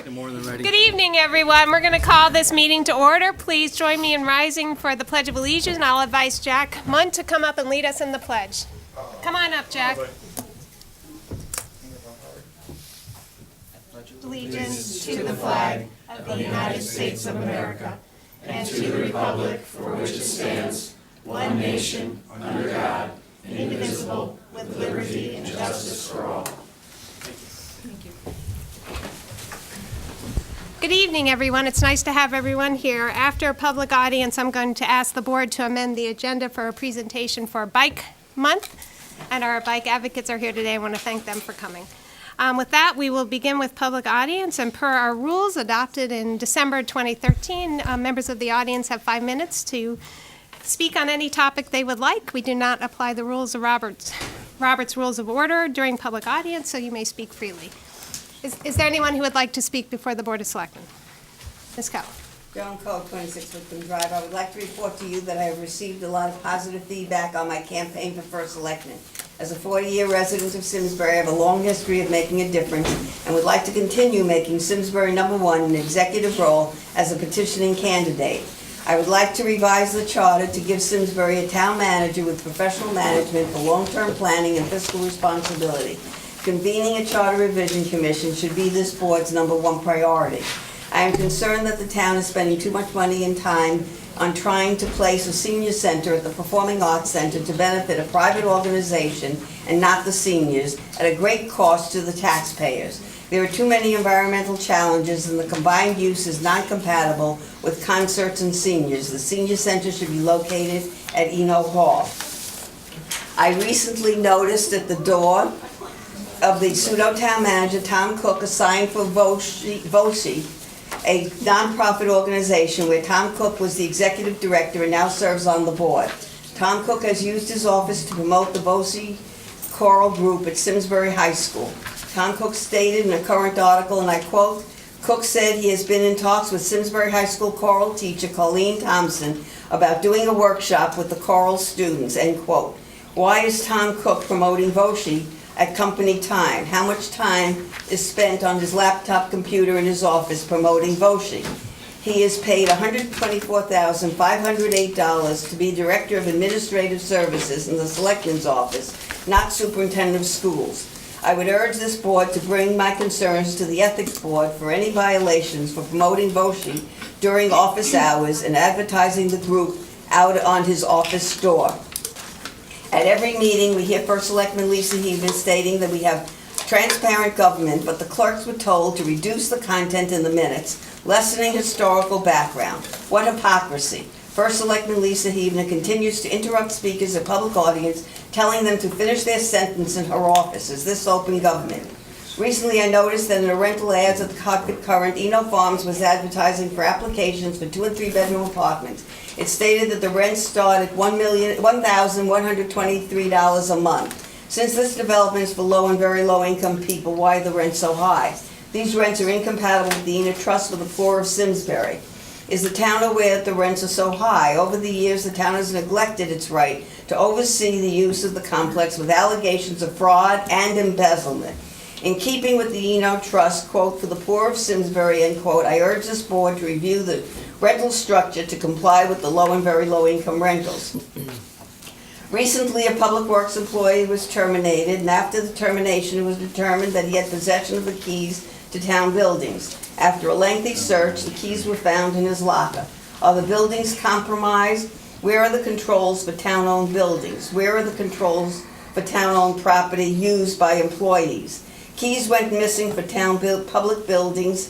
You're more than ready. Good evening, everyone. We're going to call this meeting to order. Please join me in rising for the Pledge of Allegiance, and I'll advise Jack Munt to come up and lead us in the pledge. Come on up, Jack. Allegiance to the flag of the United States of America and to the republic for which it stands, one nation, under God, indivisible, with liberty and justice for all. Thank you. Good evening, everyone. It's nice to have everyone here. After a public audience, I'm going to ask the board to amend the agenda for a presentation for Bike Month, and our bike advocates are here today. I want to thank them for coming. With that, we will begin with public audience, and per our rules adopted in December 2013, members of the audience have 5 minutes to speak on any topic they would like. We do not apply the rules of Robert's Rules of Order during public audience, so you may speak freely. Is there anyone who would like to speak before the Board of Selectmen? Ms. Keller. Joan Code, 26 Whitcomb Drive. I would like to report to you that I have received a lot of positive feedback on my campaign for first selectman. As a 40-year resident of Simsbury, I have a long history of making a difference and would like to continue making Simsbury #1 an executive role as a petitioning candidate. I would like to revise the charter to give Simsbury a town manager with professional management for long-term planning and fiscal responsibility. Convening a charter revision commission should be this board's #1 priority. I am concerned that the town is spending too much money and time on trying to place a senior center at the Performing Arts Center to benefit a private organization and not the seniors at a great cost to the taxpayers. There are too many environmental challenges and the combined use is not compatible with concerts and seniors. The senior center should be located at Eno Hall. I recently noticed at the door of the pseudo-town manager, Tom Cook, a sign for VOCI, a nonprofit organization where Tom Cook was the executive director and now serves on the board. Tom Cook has used his office to promote the VOCI choral group at Simsbury High School. Tom Cook stated in a current article, and I quote, Cook said he has been in talks with Simsbury High School choral teacher Colleen Thompson about doing a workshop with the choral students, end quote. Why is Tom Cook promoting VOCI at company time? How much time is spent on his laptop computer in his office promoting VOCI? He is paid $124,508 to be Director of Administrative Services in the Selectmen's office, not Superintendent of Schools. I would urge this board to bring my concerns to the Ethics Board for any violations for promoting VOCI during office hours and advertising the group out on his office door. At every meeting, we hear First Selectman Lisa Heaven stating that we have transparent government, but the clerks were told to reduce the content in the minutes, lessening historical background. What hypocrisy. First Selectman Lisa Heaven continues to interrupt speakers at public audience, telling them to finish their sentence in her office. Is this open government? Recently, I noticed that in the rental ads at the Cockpit Current, Eno Farms was advertising for applications for 2- and 3-bedroom apartments. It stated that the rents start at $1,123 a month. Since this development is for low and very low income people, why are the rents so high? These rents are incompatible with the Eno Trust for the Poor of Simsbury. Is the town aware that the rents are so high? Over the years, the town has neglected its right to oversee the use of the complex with allegations of fraud and embezzlement. In keeping with the Eno Trust, quote, for the poor of Simsbury, end quote, I urge this board to review the rental structure to comply with the low and very low income rentals. Recently, a public works employee was terminated, and after the termination, it was determined that he had possession of the keys to town buildings. After a lengthy search, the keys were found in his locker. Are the buildings compromised? Where are the controls for town-owned buildings? Where are the controls for town-owned property used by employees? Keys went missing for town public buildings,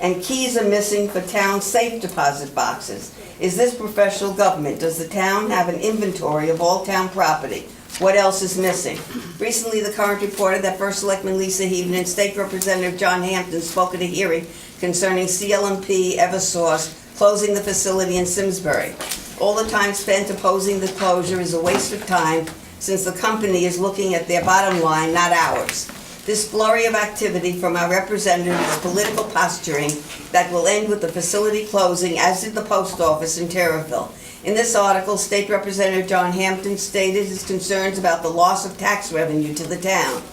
and keys are missing for town safe deposit boxes. Is this professional government? Does the town have an inventory of all town property? What else is missing? Recently, the Current reported that First Selectman Lisa Heaven and State Representative John Hampton spoke at a hearing concerning CLMP Eversource closing the facility in Simsbury. All the time spent opposing the closure is a waste of time since the company is looking at their bottom line, not ours. This flurry of activity from our representative is political posturing that will end with the facility closing, as did the post office in Terriffill. In this article, State Representative John Hampton stated his concerns about the loss of tax revenue to the town.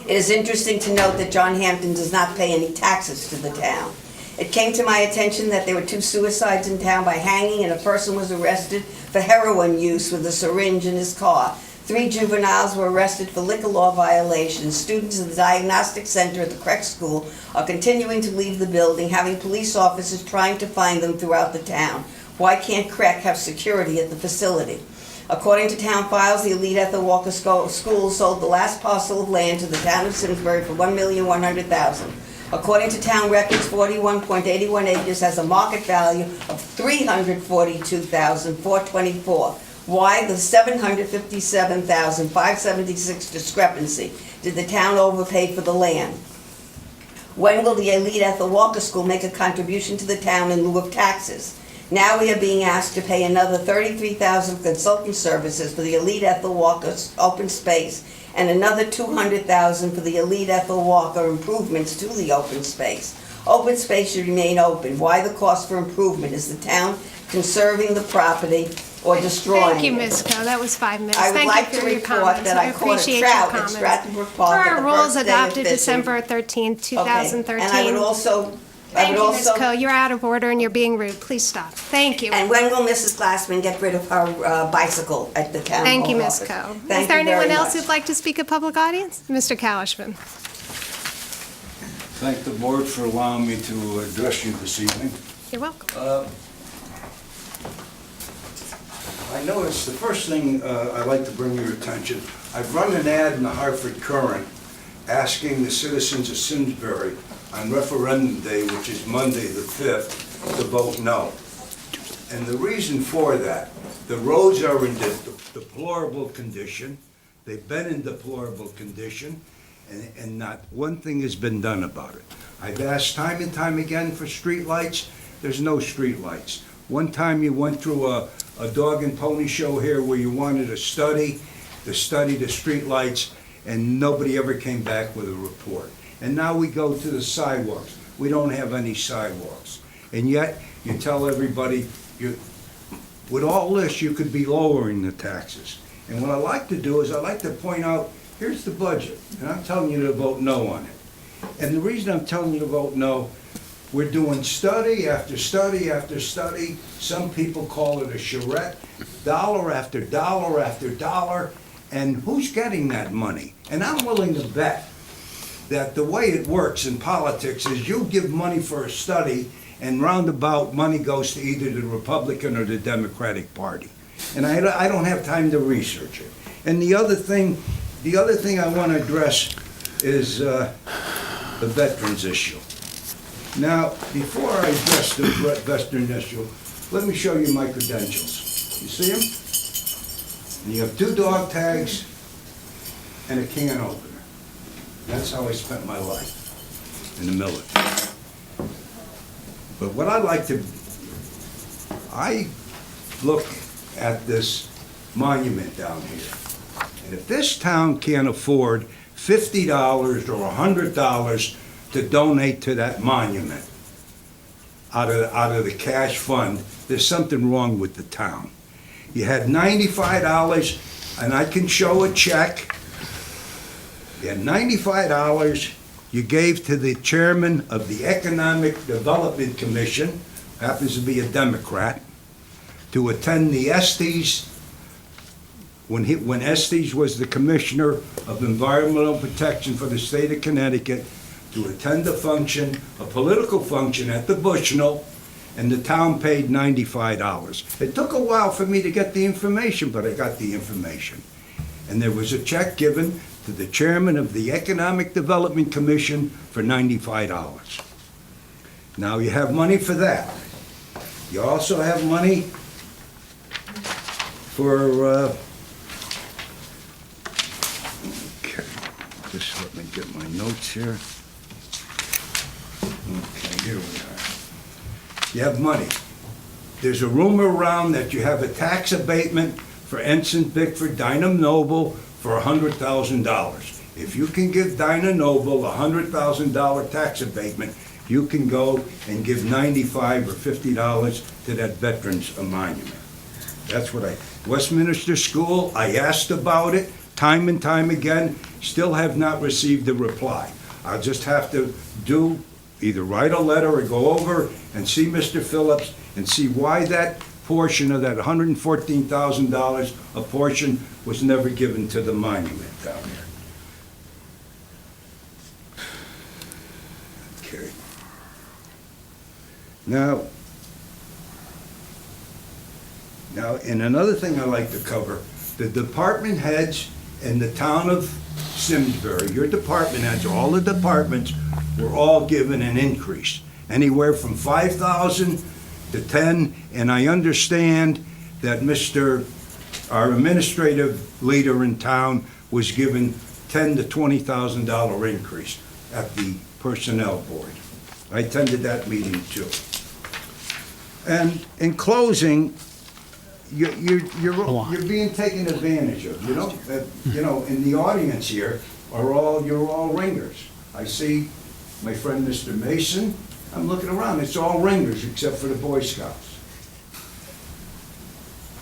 It is interesting to note that John Hampton does not pay any taxes to the town. It came to my attention that there were 2 suicides in town by hanging, and a person was arrested for heroin use with a syringe in his car. 3 juveniles were arrested for liquor law violations. Students at the diagnostic center at the Creek School are continuing to leave the building, having police officers trying to find them throughout the town. Why can't Creek have security at the facility? According to town files, the Elite Ethel Walker School sold the last parcel of land to the town of Simsbury for $1,100,000. According to town records, 41.81 acres has a market value of $342,424. Why the $757,576 discrepancy? Did the town overpay for the land? When will the Elite Ethel Walker School make a contribution to the town in lieu of taxes? Now we are being asked to pay another $33,000 for consultant services for the Elite Ethel Walker open space and another $200,000 for the Elite Ethel Walker improvements to the open space. Open space should remain open. Why the cost for improvement? Is the town conserving the property or destroying it? Thank you, Ms. Coe. That was 5 minutes. I would Thank like you to for your report comments. that I caught a appreciate your trout at comments. Stratford Per Park our at the rules first day of adopted fishing. December 13th, Okay, 2013. and I would also, Thank you, Ms. Coe. You're out of order and you're being rude. Please stop. Thank you. and when will Mrs. Glassman get rid of her bicycle at the town hall Thank you, Ms. office? Coe. Thank Is there you very anyone else much. who'd like to speak at public audience? Mr. Kalishman. Thank the board for allowing me to address you this evening. You're welcome. I noticed, the first thing I'd like to bring your attention, I've run an ad in the Hartford Courant asking the citizens of Simsbury on referendum day, which is Monday the 5th, to vote no. And the reason for that, the roads are in deplorable condition. They've been in deplorable condition, and not one thing has been done about it. I've asked time and time again for streetlights. There's no streetlights. One time you went through a dog and pony show here where you wanted to study the streetlights, and nobody ever came back with a report. And now we go to the sidewalks. We don't have any sidewalks. And yet, you tell everybody, with all this, you could be lowering the taxes. And what I like to do is I like to point out, here's the budget, and I'm telling you to vote no on it. And the reason I'm telling you to vote no, we're doing study after study after study. Some people call it a charrette, dollar after dollar after dollar. And who's getting that money? And I'm willing to bet that the way it works in politics is you give money for a study, and roundabout money goes to either the Republican or the Democratic Party. And I don't have time to research it. And the other thing I want to address is the veterans issue. Now, before I address the veteran issue, let me show you my credentials. You see them? And you have 2 dog tags and a can opener. That's how I spent my life in the military. But what I look at this monument down here. And if this town can't afford $50 or $100 to donate to that monument out of the cash fund, there's something wrong with the town. You had $95, and I can show a check. You had $95 you gave to the chairman of the Economic Development Commission, happens to be a Democrat, to attend the Estes, when Estes was the Commissioner of Environmental Protection for the state of Connecticut, to attend a function, a political function at the Bushnell, and the town paid $95. It took a while for me to get the information, but I got the information. And there was a check given to the chairman of the Economic Development Commission for $95. Now you have money for that. You also have money for, okay, just let me get my notes here. Okay, here we are. You have money. There's a rumor around that you have a tax abatement for Ensign Bickford, Dinah Noble, for $100,000. If you can give Dinah Noble a $100,000 tax abatement, you can go and give $95 or $50 to that veterans monument. That's what Westminster School, I asked about it. time and time again, still have not received a reply. I'll just have to either write a letter or go over and see Mr. Phillips and see why that portion of that $114,000, a portion was never given to the monument down there. Okay. Now, and another thing I like to cover, the department heads in the town of Simsbury, your department heads, all the departments, were all given an increase, anywhere from 5,000 to 10, and I understand that our administrative leader in town was given $10,000 to $20,000 increase at the personnel board. I attended that meeting too. And in closing, you're being taken advantage of, in the audience here you're all ringers. I see my friend Mr. Mason, I'm looking around, it's all ringers except for the Boy Scouts.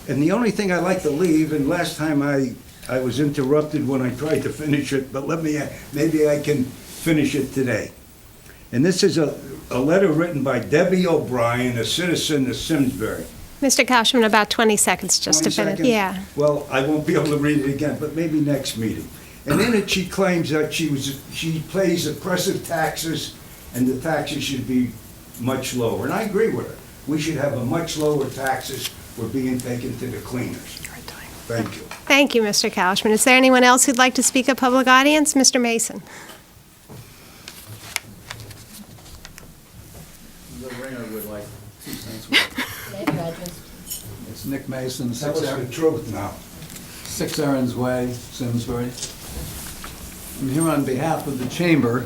And the only thing I like to leave, and last time I was interrupted when I tried to finish it, but maybe I can finish it today. And this is a letter written by Debbie O'Brien, a citizen of Simsbury. Mr. Cashman, about 20 seconds just 20 to finish. seconds? Yeah. Well, I won't be able to read it again, but maybe next meeting. And in it, she claims that she pays oppressive taxes, and the taxes should be much lower. And I agree with her. We should have a much lower taxes for being taken to the cleaners. Thank you. Thank you, Mr. Cashman. Is there anyone else who'd like to speak at public audience? Mr. Mason. The ringer would like 2 cents. It's Nick Mason, Tell us the truth now. 6 Errands Way, Simsbury. I'm here on behalf of the Chamber.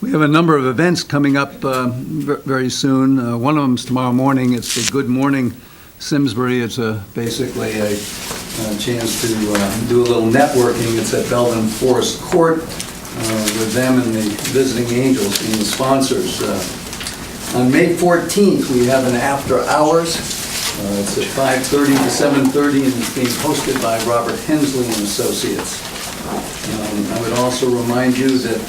We have a number of events coming up very soon. One of them is tomorrow morning. It's the Good Morning Simsbury. It's basically a chance to do a little networking. It's at Belden Forest Court with them and the Visiting Angels being the sponsors. On May 14th, we have an after hours. It's at 5:30 to 7:30, and it's being hosted by Robert Hensley and Associates. I would also remind you that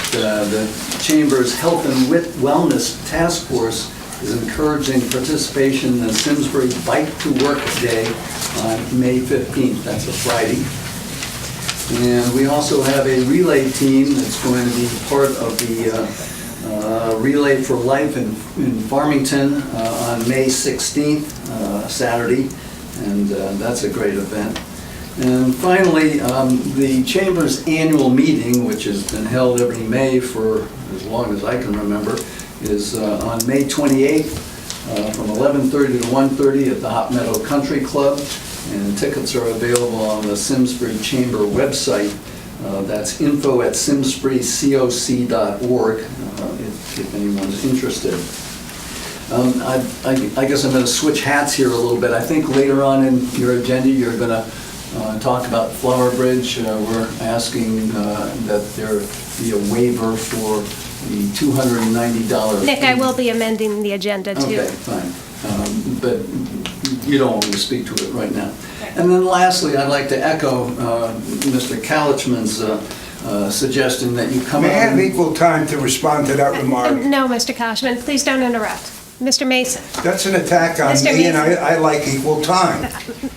the Chamber's Health and Wellness Task Force is encouraging participation in the Simsbury Bike to Work Day on May 15th. That's a Friday. And we also have a relay team that's going to be part of the Relay for Life in Farmington on May 16th, Saturday, and that's a great event. And finally, the Chamber's annual meeting, which has been held every May for as long as I can remember, is on May 28th from 11:30 to 1:30 at the Hot Meadow Country Club, and tickets are available on the Simsbury Chamber website. That's info@simsburycoc.org if anyone's interested. I guess I'm going to switch hats here a little bit. I think later on in your agenda you're going to talk about Flower Bridge. We're asking that there be a waiver for the $290 Nick, fee. I will be amending the agenda too. Okay, fine. But you don't want me to speak to it right now. And then lastly, I'd like to echo Mr. Kalichman's suggestion that you come May I out have and... equal time to respond to that remark? No, Mr. Cashman, please don't interrupt. Mr. Mason. That's an attack on Mr. me, and Mason. I like equal time.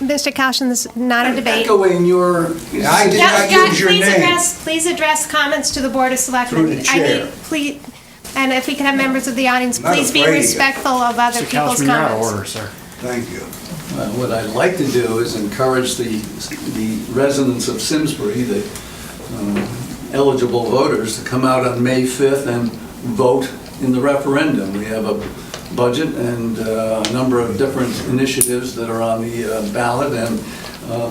Mr. Cashman, this is not a debate. Echoing your... I did not use your name. Please address comments to the Board of Selectmen. Through the chair. Please, and if we can have members of the audience, I'm not please be afraid of you. respectful of other Mr. people's Couchman, you're out of comments. order, sir. Thank you. What I'd like to do is encourage the residents of Simsbury, the eligible voters, to come out on May 5th and vote in the referendum. We have a budget and a number of different initiatives that are on the ballot, and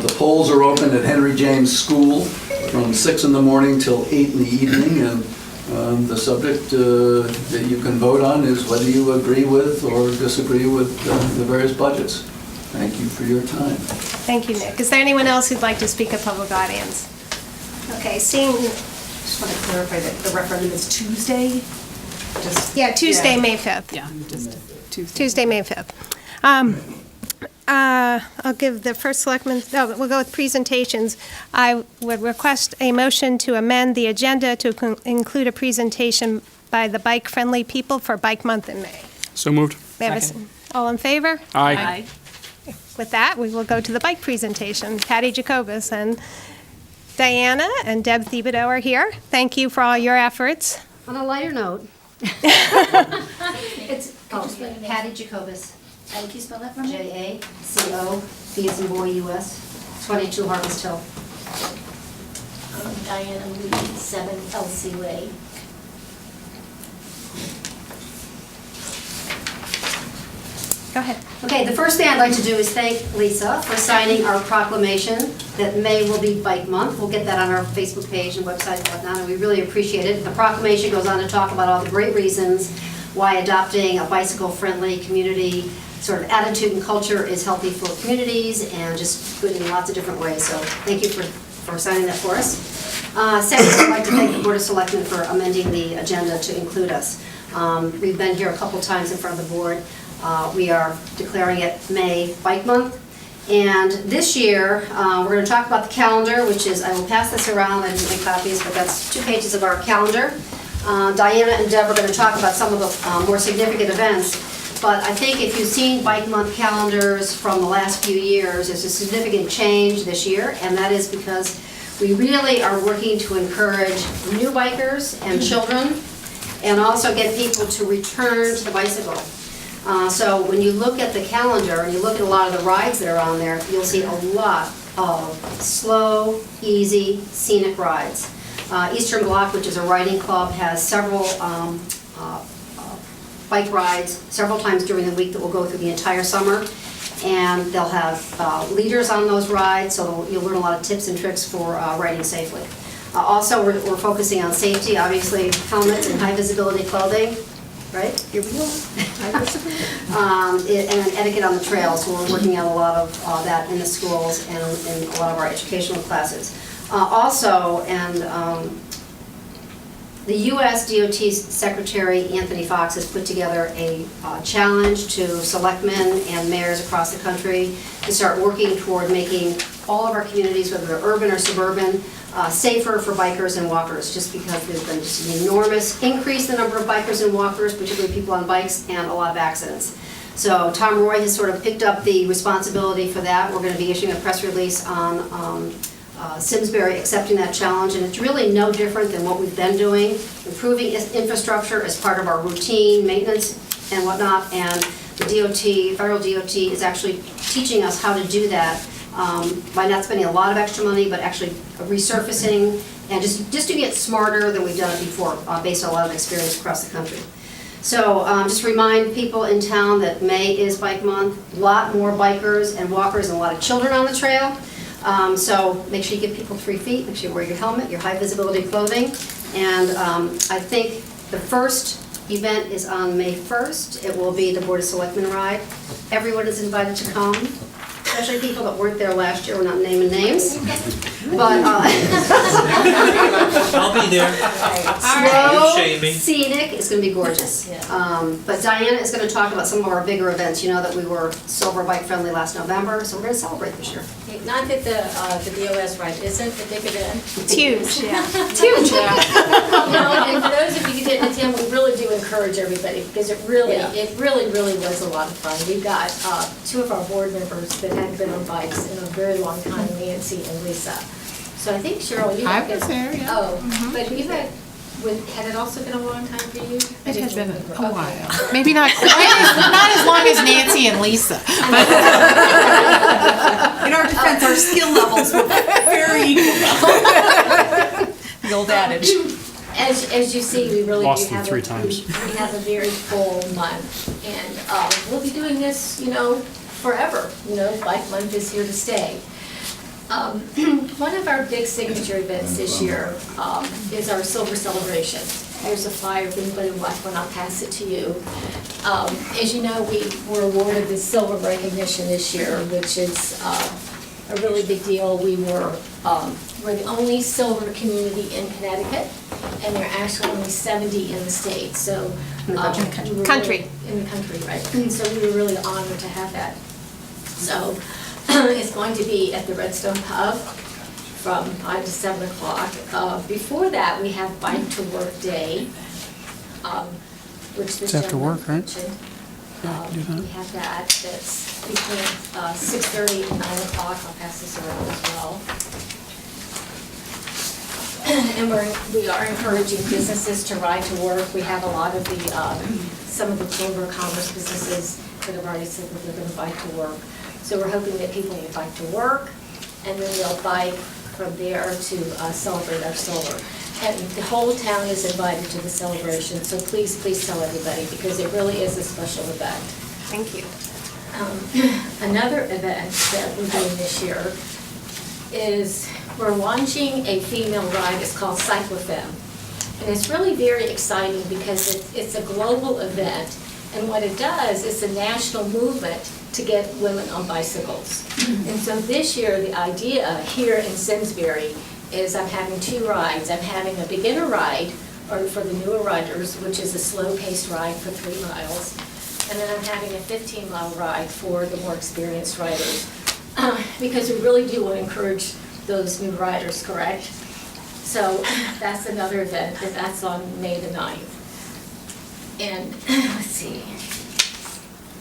the polls are open at Henry James School from 6 in the morning till 8 in the evening, and the subject that you can vote on is whether you agree with or disagree with the various budgets. Thank you for your time. Thank you, Nick. Is there anyone else who'd like to speak at public audience? Okay, seeing, Just want to clarify that the referendum is Tuesday? Just yeah, Tuesday, Yeah. May 5th. Yeah, just Tuesday. Tuesday, May 5th. I'll give the first selectman, no, we'll go with presentations. I would request a motion to amend the agenda to include a presentation by the bike-friendly people for Bike Month in May. So moved. May I have all in favor? Aye. With that, we will go to the bike presentation. Patty Jacobus and Diana and Deb Thibodeau are here. Thank you for all your efforts. On a lighter note, it's Patty Jacobus. How do you spell that for me? Jaco, B as in boy, US, 22 Harvest Hill. Diana Lee, 7 LC Way. Go ahead. Okay, the first thing I'd like to do is thank Lisa for signing our proclamation that May will be Bike Month. We'll get that on our Facebook page and website and whatnot, and we really appreciate it. The proclamation goes on to talk about all the great reasons why adopting a bicycle-friendly community sort of attitude and culture is healthy for communities and just good in lots of different ways. So thank you for signing that for us. Second, I'd like to thank the Board of Selectmen for amending the agenda to include us. We've been here a couple times in front of the board. We are declaring it May Bike Month. And this year, we're going to talk about the calendar, which is, I will pass this around, I didn't make copies, but that's 2 pages of our calendar. Diana and Deb are going to talk about some of the more significant events. But I think if you've seen Bike Month calendars from the last few years, there's a significant change this year, and that is because we really are working to encourage new bikers and children, and also get people to return to the bicycle. So when you look at the calendar and you look at a lot of the rides that are on there, you'll see a lot of slow, easy, scenic rides. Eastern Bloc, which is a riding club, has several bike rides several times during the week that will go through the entire summer. And they'll have leaders on those rides, so you'll learn a lot of tips and tricks for riding safely. Also, we're focusing on safety, obviously helmets and high visibility clothing, right? Here we go. And etiquette on the trails, so we're working on a lot of that in the schools and in a lot of our educational classes. The U.S. DOT's Secretary Anthony Fox has put together a challenge to selectmen and mayors across the country to start working toward making all of our communities, whether they're urban or suburban, safer for bikers and walkers, just because there's been just an enormous increase in the number of bikers and walkers, particularly people on bikes, and a lot of accidents. So Tom Roy has sort of picked up the responsibility for that. We're going to be issuing a press release on Simsbury accepting that challenge, and it's really no different than what we've been doing, improving infrastructure as part of our routine maintenance and whatnot, and the DOT, federal DOT, is actually teaching us how to do that by not spending a lot of extra money, but actually resurfacing, and just to get smarter than we've done it before, based on a lot of experience across the country. So just remind people in town that May is Bike Month, a lot more bikers and walkers and a lot of children on the trail. So make sure you give people 3 feet, make sure you wear your helmet, your high visibility clothing. And I think the first event is on May 1st. It will be the Board of Selectmen ride. Everyone is invited to come, especially people that weren't there last year. We're not naming names. But I'll be there. slow, Shame me. scenic, it's going to be gorgeous. But Diana is going to talk about some of our bigger events. You know that we were silver bike friendly last November, so we're going to celebrate this year. Not that the BOS ride isn't a big event. It's huge, yeah. It's huge. And for those of you who didn't attend, we really do encourage everybody, because it really was a lot of fun. We've got 2 of our board members that hadn't been on bikes in a very long time, Nancy and Lisa. So I think, Cheryl, you had... I was there, yeah. Oh, but you had it also been a long time for you? It has been a while. Maybe not as long as Nancy and Lisa. But in our defense, our skill levels were very equal. The old adage. As you see, we really Lost do them have 3 times. we have a very full month, and we'll be doing this, forever. Bike Month is here to stay. One of our big signature events this year is our Silver Celebration. Here's a flyer if anybody would like one, I'll pass it to you. As you know, we were awarded the Silver Recognition this year, which is a really big deal. We're the only silver community in Connecticut, and there are actually only 70 in the state. So country. In the country, right? So we were really honored to have that. So it's going to be at the Redstone Pub from 5 to 7 o'clock. Before that, we have Bike to Work Day, which the It's after work, gentleman right? mentioned. Yeah, do that. We have that's between 6:30 and 9 o'clock. I'll pass this around as well. And we are encouraging businesses to ride to work. We have a lot of some of the Chamber of Commerce businesses that have already said that they're going to bike to work. So we're hoping that people will bike to work, and then they'll bike from there to celebrate our solar. And the whole town is invited to the celebration, so please, please tell everybody, because it really is a special event. Thank you. Another event that we're doing this year is we're launching a female ride. It's called Cyclofem. And it's really very exciting because it's a global event. And what it does is a national movement to get women on bicycles. And so this year, the idea here in Simsbury is I'm having 2 rides. I'm having a beginner ride, or for the newer riders, which is a slow-paced ride for 3 miles. And then I'm having a 15-mile ride for the more experienced riders. Because we really do want to encourage those new riders, correct? So that's another event, and that's on May the 9th. And let's see.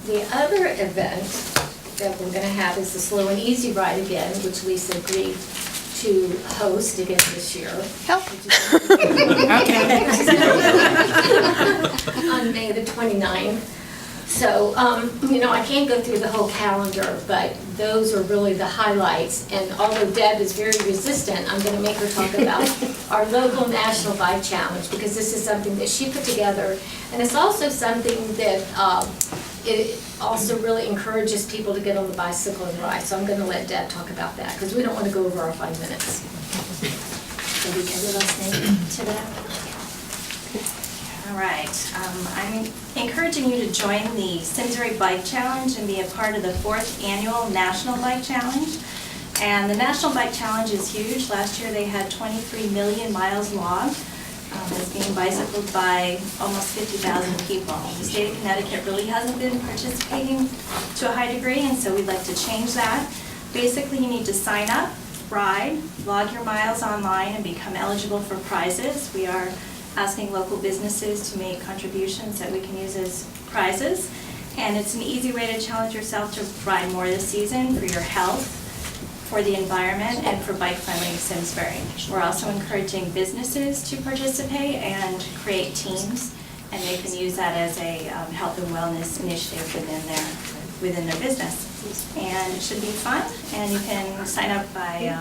The other event that we're going to have is the Slow and Easy Ride again, which Lisa agreed to host again this year. Help. On May the 29th. So, I can't go through the whole calendar, but those are really the highlights. And although Deb is very resistant, I'm going to make her talk about our local National Bike Challenge, because this is something that she put together. And it's also something that it also really encourages people to get on the bicycle and ride. So I'm going to let Deb talk about that, because we don't want to go over our 5 minutes. So we can listening to that. All right, I'm encouraging you to join the Simsbury Bike Challenge and be a part of the 4th Annual National Bike Challenge. And the National Bike Challenge is huge. Last year they had 23 million miles logged. It's being bicycled by almost 50,000 people. The state of Connecticut really hasn't been participating to a high degree, and so we'd like to change that. Basically, you need to sign up, ride, log your miles online, and become eligible for prizes. We are asking local businesses to make contributions that we can use as prizes. And it's an easy way to challenge yourself to ride more this season for your health, for the environment, and for bike-friendly Simsbury. We're also encouraging businesses to participate and create teams, and they can use that as a health and wellness initiative within their business. And it should be fun, and you can sign up by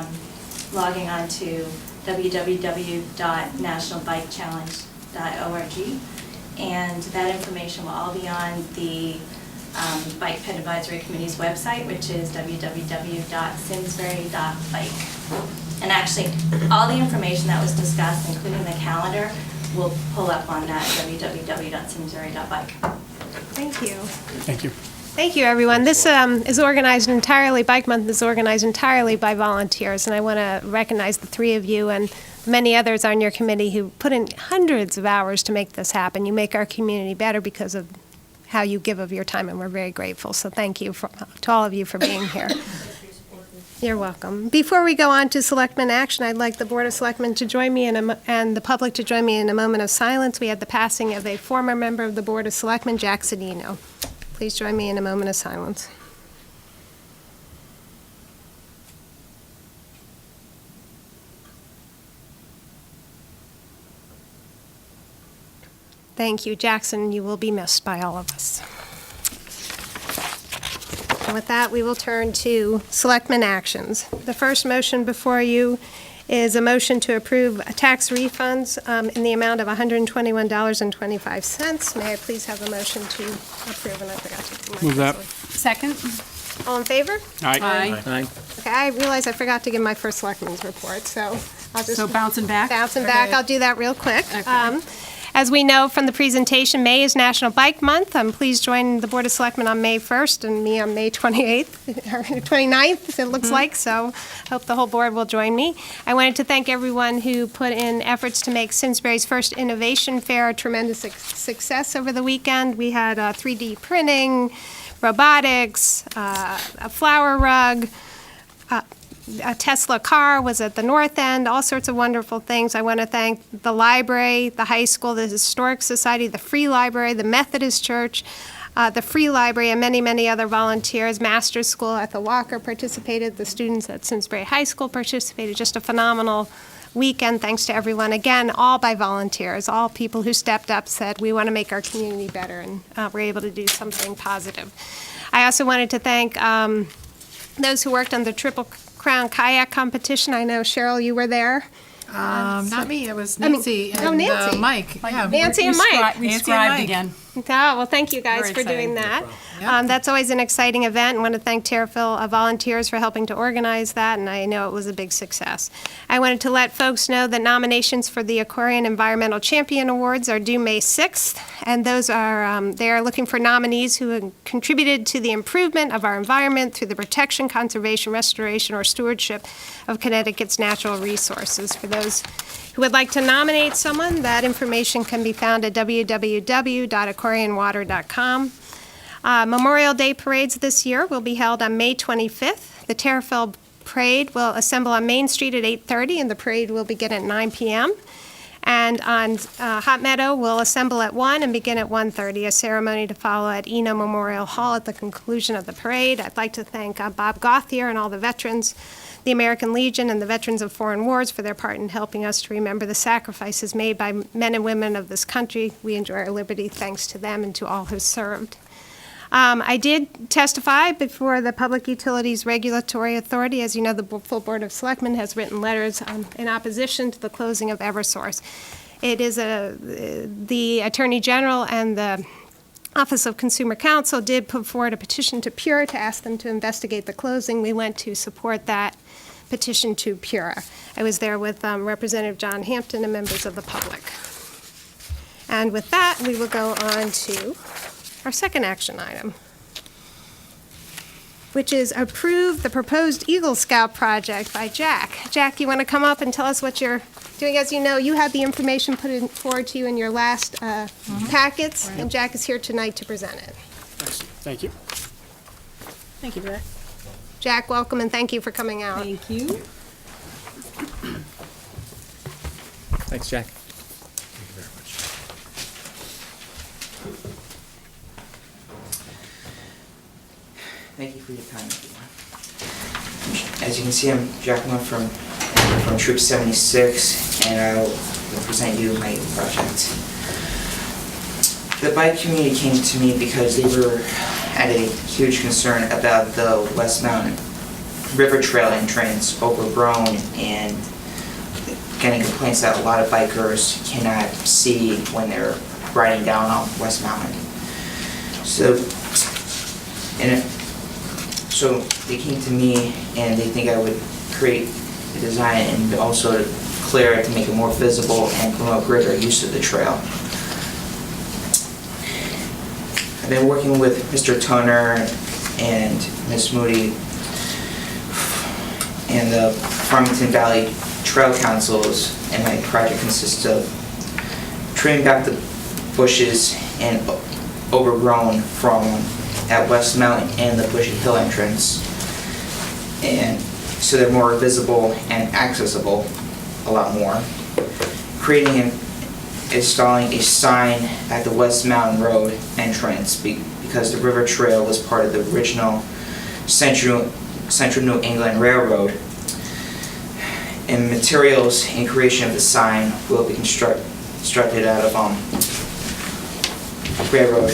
logging on to www.nationalbikechallenge.org, and that information will all be on the Bike Ped Advisory Committee's website, which is www.simsbury.bike. And actually, all the information that was discussed, including the calendar, will pull up on that www.simsbury.bike. Thank you. Thank you. Thank you, everyone. This is organized entirely, Bike Month is organized entirely by volunteers, and I want to recognize the 3 of you and many others on your committee who put in hundreds of hours to make this happen. You make our community better because of how you give of your time, and we're very grateful. So thank you to all of you for being here. You're welcome. Before we go on to Selectmen action, I'd like the Board of Selectmen to join me and the public to join me in a moment of silence. We had the passing of a former member of the Board of Selectmen, Jack Cedino. Please join me in a moment of silence. Thank you, Jackson. You will be missed by all of us. And with that, we will turn to Selectmen actions. The first motion before you is a motion to approve tax refunds in the amount of $121.25. May I please have a motion to approve? And I forgot to give my Move that. Second? All in favor? Aye. Okay, I realize I forgot to give my first Selectmen's report, so I'll just... So bouncing back? Bouncing back, Okay. I'll do that real quick. Okay. As we know from the presentation, May is National Bike Month. Please join the Board of Selectmen on May 1st and me on May 28th, or 29th, it looks like, so hope the whole board will join me. I wanted to thank everyone who put in efforts to make Simsbury's first Innovation Fair a tremendous success over the weekend. We had 3D printing, robotics, a flower rug, a Tesla car was at the north end, all sorts of wonderful things. I want to thank the library, the high school, the Historic Society, the Free Library, the Methodist Church, the Free Library, and many, many other volunteers. Master's School, Ethel Walker participated, the students at Simsbury High School participated. Just a phenomenal weekend, thanks to everyone. Again, all by volunteers, all people who stepped up, said, we want to make our community better, and we're able to do something positive. I also wanted to thank those who worked on the Triple Crown Kayak Competition. I know, Cheryl, you were there. Not me, it was I mean, Nancy oh, and Nancy. Mike. Yeah, Nancy and Mike. We scribed again. Oh, well, thank you guys Very for doing exciting. that. That's always an exciting event. I want to thank Terriffill volunteers for helping to organize that, and I know it was a big success. I wanted to let folks know that nominations for the Aquarian Environmental Champion Awards are due May 6th, and those are, they are looking for nominees who have contributed to the improvement of our environment through the protection, conservation, restoration, or stewardship of Connecticut's natural resources. For those who would like to nominate someone, that information can be found at www.aquarianwater.com. Memorial Day parades this year will be held on May 25th. The Terriffill Parade will assemble on Main Street at 8:30, and the parade will begin at 9 p.m. And on Hot Meadow, we'll assemble at 1 and begin at 1:30, a ceremony to follow at Eno Memorial Hall at the conclusion of the parade. I'd like to thank Bob Gauthier and all the veterans, the American Legion, and the Veterans of Foreign Wars for their part in helping us to remember the sacrifices made by men and women of this country. We enjoy our liberty thanks to them and to all who served. I did testify before the Public Utilities Regulatory Authority. As you know, the full Board of Selectmen has written letters in opposition to the closing of Eversource. It is the Attorney General and the Office of Consumer Counsel did put forward a petition to PURA to ask them to investigate the closing. We went to support that petition to PURA. I was there with Representative John Hampton and members of the public. And with that, we will go on to our second action item, which is approve the proposed Eagle Scout project by Jack. Jack, you want to come up and tell us what you're doing? As you know, you had the information put forward to you in your last packets, and Jack is here tonight to present it. Thank you. Thank you, Jack. Jack, welcome, and thank you for coming out. Thank you. Thanks, Jack. Thank you for your time, everyone. As you can see, I'm Jack Moore from Troop 76, and I will present you my project. The bike community came to me because they had a huge concern about the West Mountain River Trail entrance overgrown and getting complaints that a lot of bikers cannot see when they're riding down on West Mountain. So they came to me and they think I would create a design and also clear it to make it more visible and promote greater use of the trail. I've been working with Mr. Toner and Ms. Moody and the Farmington Valley Trail Councils, and my project consists of trimming back the bushes and overgrown from at West Mountain and the Bushy Hill entrance, and so they're more visible and accessible a lot more. Creating and installing a sign at the West Mountain Road entrance because the river trail was part of the original Central New England Railroad, and materials in creation of the sign will be constructed out of railroad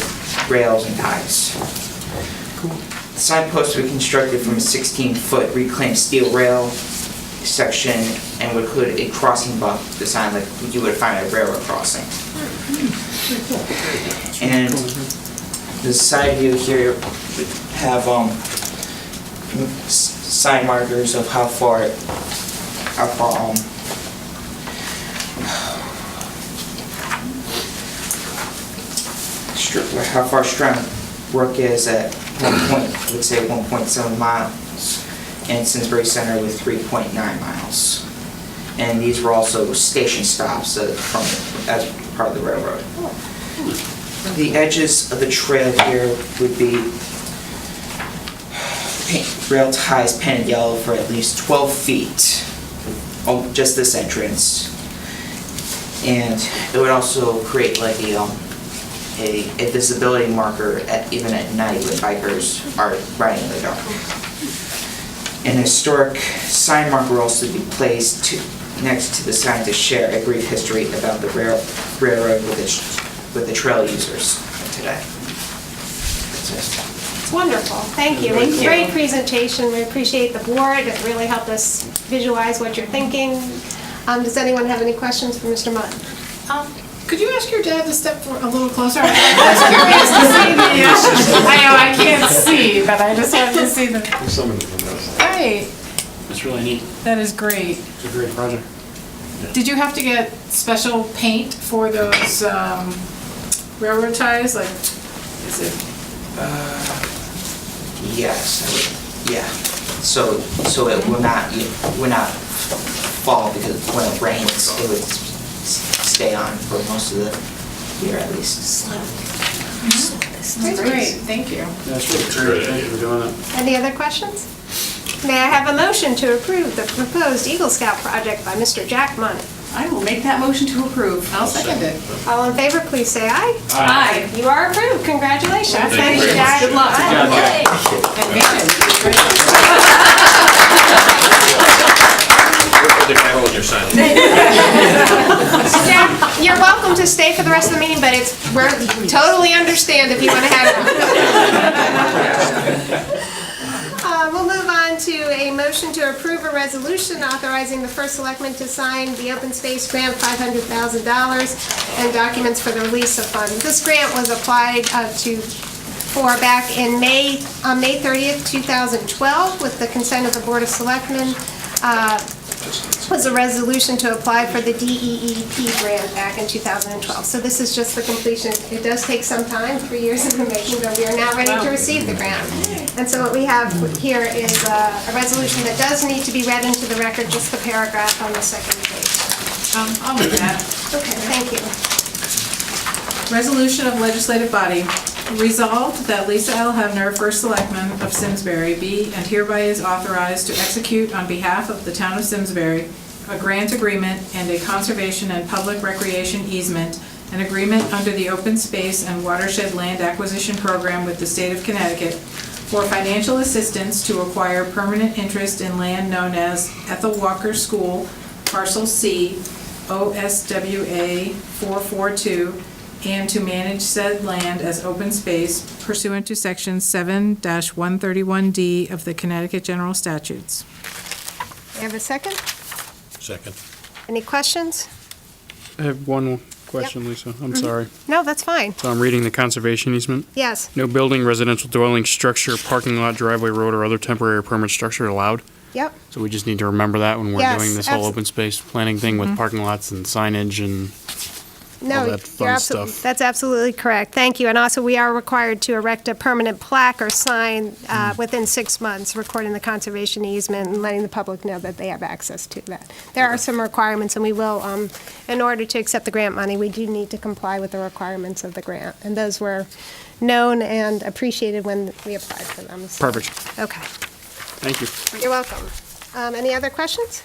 rails and ties. The signpost will be constructed from a 16-foot reclaimed steel rail section and would include a crossing bump design like you would find at a railroad crossing. And the side view here would have sign markers of how far Strand Brook is at 1.7 miles, and Simsbury Center with 3.9 miles. And these were also station stops as part of the railroad. The edges of the trail here would be rail ties painted yellow for at least 12 feet. Oh, just this entrance. And it would also create like a visibility marker even at night when bikers are riding in the dark. An historic sign marker will also be placed next to the sign to share a brief history about the railroad with the trail users today. That's it. It's wonderful, thank you. Thank you. Great presentation, we appreciate the board, it really helped us visualize what you're thinking. Does anyone have any questions for Mr. Munn? Could you ask your dad to step a little closer? I was curious to see the, I know I can't see, but I just wanted to see the. Right, It's really neat. that is great. It's a great project. Did you have to get special paint for those railroad ties? Like, is it? Yes, yeah. So it will not fall because when it rains, it would stay on for most of the year at least. That's great, thank you. That's really great. Thank you for doing that. Any other questions? May I have a motion to approve the proposed Eagle Scout project by Mr. Jack Munn? I will make that motion to approve. I'll second it. All in favor, please say aye. Aye. You are approved, congratulations. Thank you. Jack. Good luck. Aye. And vision. Jack, you're welcome to stay for the rest of the meeting, but we're totally understand if you want to head out. We'll move on to a motion to approve a resolution authorizing the first selectman to sign the open space grant, $500,000, and documents for the release of funds. This grant was applied for back in May 30th, 2012, with the consent of the Board of Selectmen. Was a resolution to apply for the DEEP grant back in 2012. So this is just the completion. It does take some time, 3 years in the making, but we are now ready to receive the grant. And so what we have here is a resolution that does need to be read into the record, just the paragraph on the second page. I'll move that. Okay, thank you. Resolution of legislative body. Resolved that Lisa L. Hebner, First Selectman of Simsbury, be and hereby is authorized to execute on behalf of the town of Simsbury a grant agreement and a conservation and public recreation easement, an agreement under the Open Space and Watershed Land Acquisition Program with the state of Connecticut for financial assistance to acquire permanent interest in land known as Ethel Walker School, Parcel C, OSWA 442, and to manage said land as open space pursuant to Section 7-131D of the Connecticut General Statutes. You have a second? Second. Any questions? I have one question, Lisa. I'm sorry. No, that's fine. So I'm reading the conservation easement. Yes. No building, residential dwelling, structure, parking lot, driveway, road, or other temporary or permanent structure allowed. Yep. So we just need to remember that when we're Yes, doing this whole open space planning thing with parking lots and signage and No, all that fun you're stuff. that's absolutely correct. Thank you. And also, we are required to erect a permanent plaque or sign within 6 months, recording the conservation easement and letting the public know that they have access to that. There are some requirements, and we will, in order to accept the grant money, we do need to comply with the requirements of the grant. And those were known and appreciated when we applied for them. So- perfect. Okay. Thank you. You're welcome. Any other questions?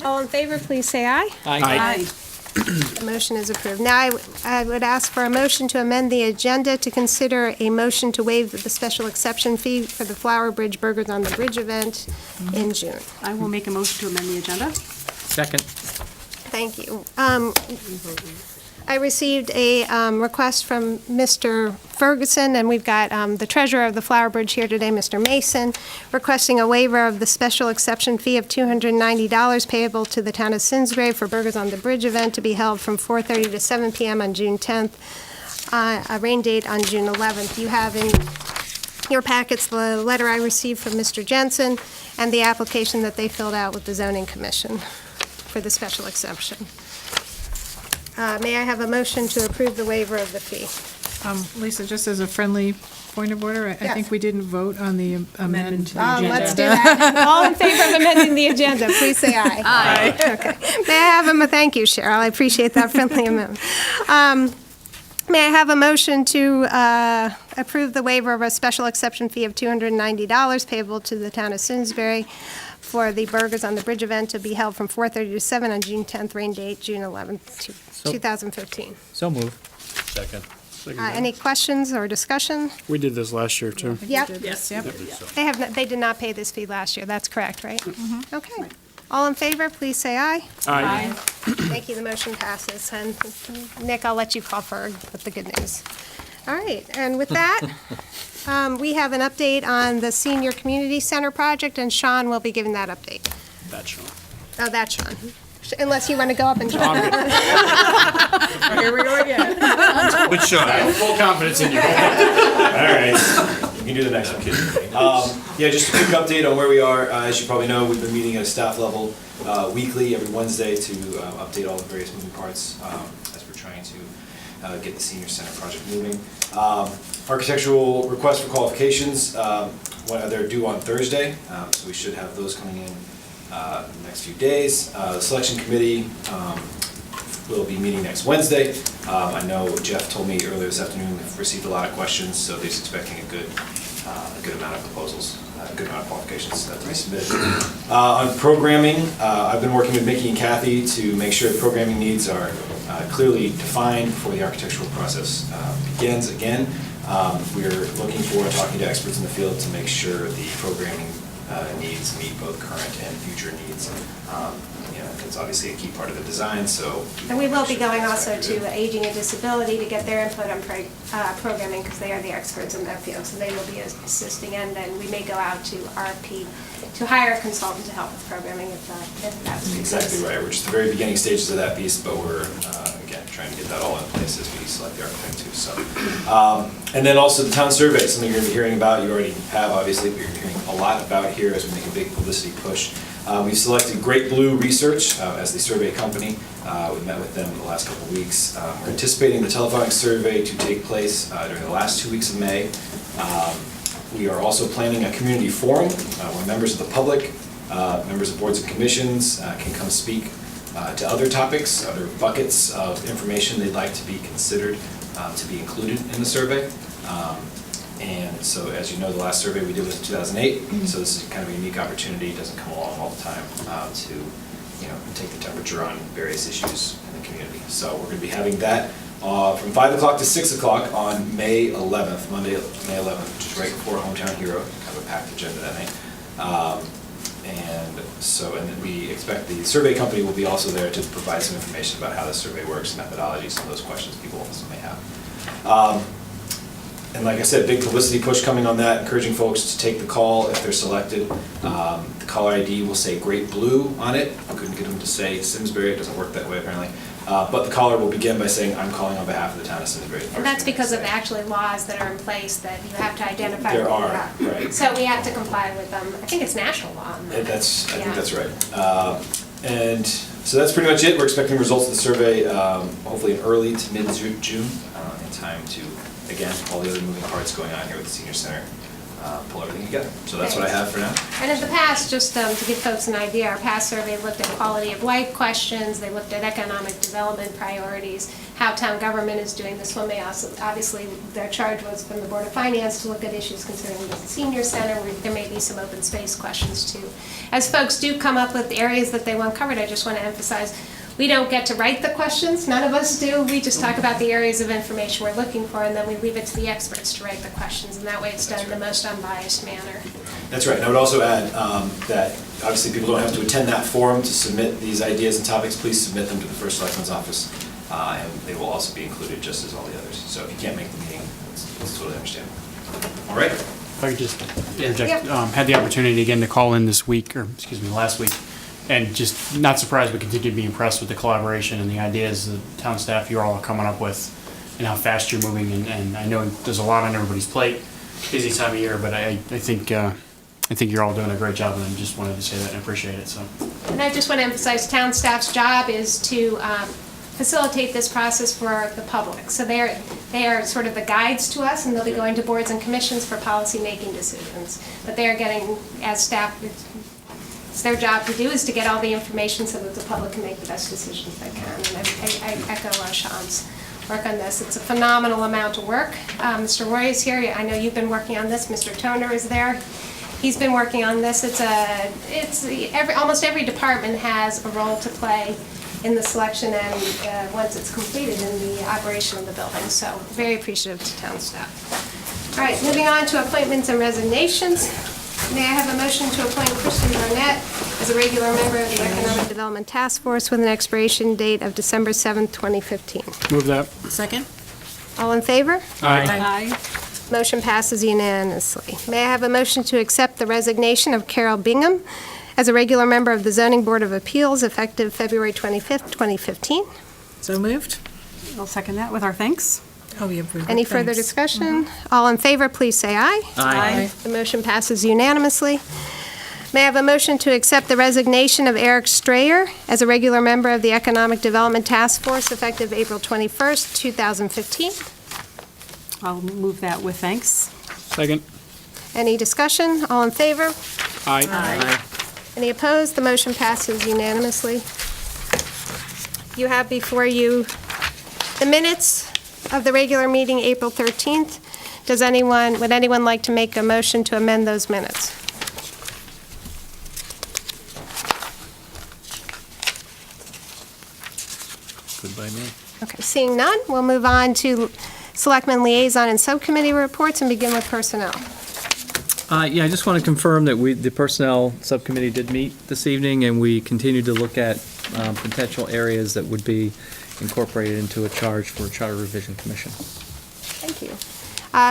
All in favor, please say aye. Aye. The motion is approved. Now, I would ask for a motion to amend the agenda to consider a motion to waive the special exception fee for the Flower Bridge Burgers on the Bridge event in June. I will make a motion to amend the agenda. Second. Thank you. I received a request from Mr. Ferguson, and we've got the treasurer of the Flower Bridge here today, Mr. Mason, requesting a waiver of the special exception fee of $290 payable to the town of Simsbury for Burgers on the Bridge event to be held from 4:30 to 7 p.m. on June 10th, a rain date on June 11th. You have in your packets the letter I received from Mr. Jensen and the application that they filled out with the zoning commission for the special exception. May I have a motion to approve the waiver of the fee? Lisa, just as a friendly point of order, I think we didn't vote on the amendment to the agenda. Let's do that. All in favor of amending the agenda, please say aye. Aye. Okay. May I have thank you, Cheryl, I appreciate that friendly amendment. May I have a motion to approve the waiver of a special exception fee of $290 payable to the town of Simsbury for the Burgers on the Bridge event to be held from 4:30 to 7 on June 10th, rain date June 11th, 2015. So move. Second. Any questions or discussion? We did this last year, too. Yep. Yes, yep. They did not pay this fee last year, that's correct, right? Okay. All in favor, please say aye. Aye. Thank you, the motion passes. And Nick, I'll let you call for with the good news. All right, and with that, we have an update on the Senior Community Center project, and Sean will be giving that update. That's Sean. Oh, that's Sean. Unless you want to go up and talk. Here we go again. But Sean, I have full confidence in you. All right, you can do the next one, kid. Yeah, just a quick update on where we are. As you probably know, we've been meeting at a staff level weekly, every Wednesday, to update all the various moving parts as we're trying to get the senior center project moving. Architectural requests for qualifications, they're due on Thursday, so we should have those coming in the next few days. The selection committee will be meeting next Wednesday. I know Jeff told me earlier this afternoon we've received a lot of questions, so he's expecting a good amount of proposals, a good amount of qualifications to be submitted. On programming, I've been working with Mickey and Kathy to make sure the programming needs are clearly defined before the architectural process begins again. We're looking for talking to experts in the field to make sure the programming needs meet both current and future needs. It's obviously a key part of the design, so. And we will be going also to Aging and Disability to get their input on programming, because they are the experts in that field, so they will be assisting, and then we may go out to RFP to hire a consultant to help with programming if that's the case. Exactly right. We're just at the very beginning stages of that piece, but we're, again, trying to get that all in place as we select the architect too. So, and then also the town survey, something you're going to be hearing about. You already have, obviously, but you're hearing a lot about here as we make a big publicity push. We've selected Great Blue Research as the survey company. We've met with them in the last couple of weeks. We're anticipating the telephonic survey to take place during the last 2 weeks of May. We are also planning a community forum where members of the public, members of boards and commissions can come speak to other topics, other buckets of information they'd like to be considered to be included in the survey. And so, as you know, the last survey we did was in 2008, so this is kind of a unique opportunity. It doesn't come along all the time to, take the temperature on various issues in the community. So we're going to be having that from 5 o'clock to 6 o'clock on May 11th, Monday, May 11th, which is right before Hometown Hero. Kind of a packed agenda that night. And then we expect the survey company will be also there to provide some information about how the survey works, methodology, some of those questions people also may have. And like I said, big publicity push coming on that, encouraging folks to take the call if they're selected. The caller ID will say Great Blue on it. I couldn't get them to say Simsbury, it doesn't work that way apparently. But the caller will begin by saying, I'm calling on behalf of the town of Simsbury. And that's because of actually laws that are in place that you have to identify. There who you are, right. So we have to comply with them. I think it's national law. I think that's right. And so that's pretty much it. We're expecting results of the survey hopefully in early to mid-June in time to, again, all the other moving parts going on here with the senior center, pull everything together. So that's what I have for now. And in the past, just to give folks an idea, our past survey looked at quality of life questions, they looked at economic development priorities, how town government is doing. This one may also, obviously, their charge was from the Board of Finance to look at issues concerning the senior center, where there may be some open space questions too. As folks do come up with areas that they want covered, I just want to emphasize, we don't get to write the questions, none of us do. We just talk about the areas of information we're looking for, and then we leave it to the experts to write the questions, and that way it's done in the most unbiased manner. That's right. And I would also add that obviously people don't have to attend that forum to submit these ideas and topics. Please submit them to the First Selectman's office, and they will also be included just as all the others. So if you can't make the meeting, it's totally understandable. All right. If I could just interject, had the opportunity again to call in this week, or excuse me, last week, and just not surprised, but continue to be impressed with the collaboration and the ideas the town staff you all are coming up with and how fast you're moving. And I know there's a lot on everybody's plate, busy time of year, but I think you're all doing a great job, and I just wanted to say that and appreciate it. So. And I just want to emphasize town staff's job is to facilitate this process for the public. So they are sort of the guides to us, and they'll be going to boards and commissions for policy-making decisions. But they are getting, as staff, it's their job to do is to get all the information so that the public can make the best decisions they can. And I echo Sean's work on this. It's a phenomenal amount of work. Mr. Roy is here. I know you've been working on this. Mr. Toner is there. He's been working on this. Almost every department has a role to play in the selection and once it's completed in the operation of the building. So very appreciative to town staff. All right, moving on to appointments and resignations. May I have a motion to appoint Kristen Barnett as a regular member of the Economic Development Task Force with an expiration date of December 7th, 2015. Move that. Second? All in favor? Aye. Motion passes unanimously. May I have a motion to accept the resignation of Carol Bingham as a regular member of the Zoning Board of Appeals effective February 25th, 2015? So moved? I'll second that with our thanks. Oh, yeah. Any further discussion? All in favor, please say aye. Aye. The motion passes unanimously. May I have a motion to accept the resignation of Eric Strayer as a regular member of the Economic Development Task Force effective April 21st, 2015? I'll move that with thanks. Second. Any discussion? All in favor? Aye. Any opposed? The motion passes unanimously. You have before you the minutes of the regular meeting, April 13th. Would anyone like to make a motion to amend those minutes? Good by me. Okay, seeing none, we'll move on to Selectmen Liaison and Subcommittee reports and begin with personnel. Yeah, I just want to confirm that the Personnel Subcommittee did meet this evening, and we continue to look at potential areas that would be incorporated into a charge for a Charter Revision Commission. Thank you.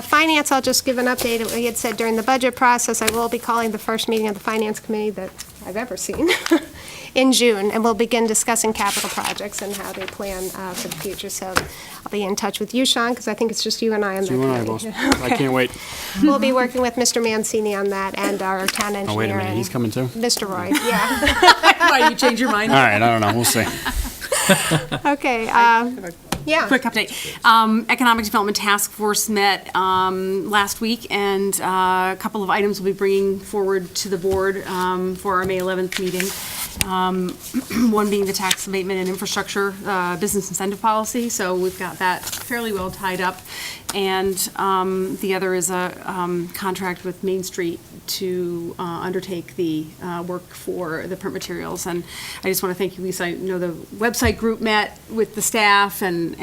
Finance, I'll just give an update. We had said during the budget process, I will be calling the first meeting of the Finance Committee that I've ever seen in June, and we'll begin discussing capital projects and how they plan for the future. So I'll be in touch with you, Sean, because I think it's just you and I on that You and I committee. both. I can't wait. We'll be working with Mr. Mancini on that and our town engineer. Oh, wait a minute, and he's coming too? Mr. Roy, yeah. Why, you change your mind? All right, I don't know, we'll see. Okay, yeah. Quick update. Economic Development Task Force met last week, and a couple of items we'll be bringing forward to the board for our May 11th meeting. One being the tax abatement and infrastructure business incentive policy, so we've got that fairly well tied up. And the other is a contract with Main Street to undertake the work for the print materials. And I just want to thank you, Lisa. I know the website group met with the staff, and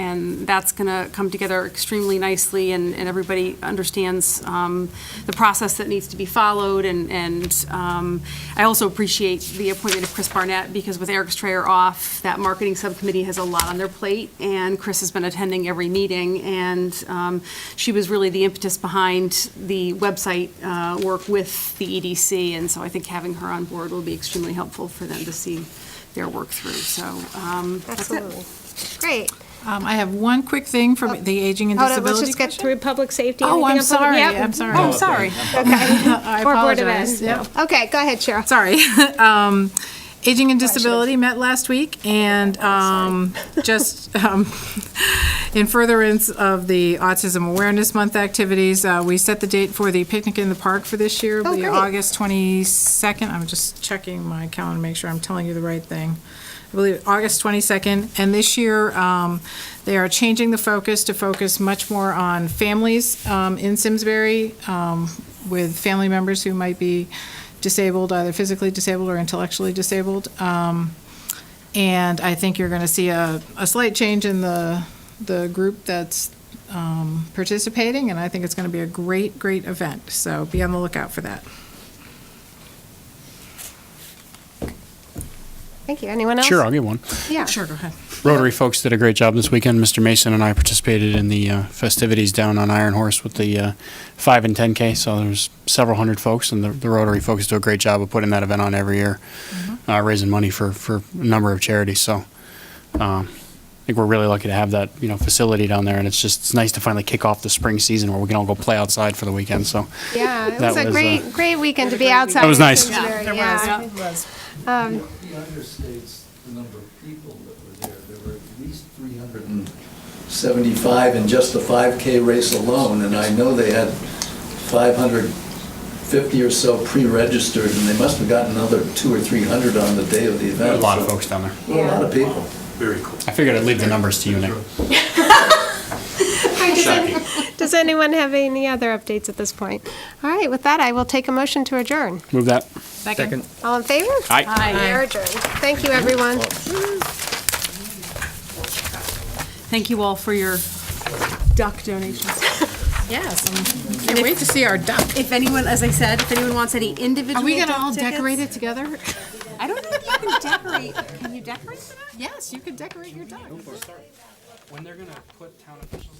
that's going to come together extremely nicely, and everybody understands the process that needs to be followed. And I also appreciate the appointment of Chris Barnett, because with Eric Strayer off, that marketing subcommittee has a lot on their plate, and Chris has been attending every meeting, and she was really the impetus behind the website work with the EDC, and so I think having her on board will be extremely helpful for them to see their work through. So that's it. Absolutely. Great. I have one quick thing from the Aging and Hold on, Disability. let's just get through public safety. Oh, Anything I'm on public- sorry. Yep. I'm sorry. Oh, sorry. I Or Board of Ed. apologize. Yeah. Okay, go ahead, Cheryl. Sorry. Aging and Disability met last week, and just in furtherance of the Autism Awareness Month activities, we set the date for the picnic in the park for this year. It'll be great. August 22nd. I'm just checking my calendar to make sure I'm telling you the right thing. I believe August 22nd, and this year they are changing the focus to focus much more on families in Simsbury with family members who might be disabled, either physically disabled or intellectually disabled. And I think you're going to see a slight change in the group that's participating, and I think it's going to be a great, great event. So be on the lookout for that. Thank you. Anyone else? Sure, I'll give one. Yeah. Sure, go ahead. Rotary folks did a great job this weekend. Mr. Mason and I participated in the festivities down on Iron Horse with the 5 and 10K, so there was several hundred folks, and the Rotary folks do a great job of putting that event on every year, raising money for a number of charities. So I think we're really lucky to have that facility down there, and it's nice to finally kick off the spring season where we can all go play outside for the weekend. So Yeah, it that was a great weekend to be outside. That was in nice. Simsbury, There yeah. was. He understates the number of people that were there. There were at least 375 in just the 5K race alone, and I know they had 550 or so pre-registered, and they must have gotten another 200 or 300 on the day of the event. a lot of So, folks down there. A lot of people. Very cool. I figured I'd leave the numbers to you, Nick. Does anyone have any other updates at this point? All right, with that, I will take a motion to adjourn. Move that. Second. All in favor? Aye. We are adjourned. Thank you, everyone. Thank you all for your duck donations. Yes, can't wait to see our duck. If anyone, as I said, if anyone wants any individual Are we gonna duck all tickets- decorate it together? I don't know if you can decorate. Can you decorate for that? Yes, you can decorate your duck. When they're gonna put town officials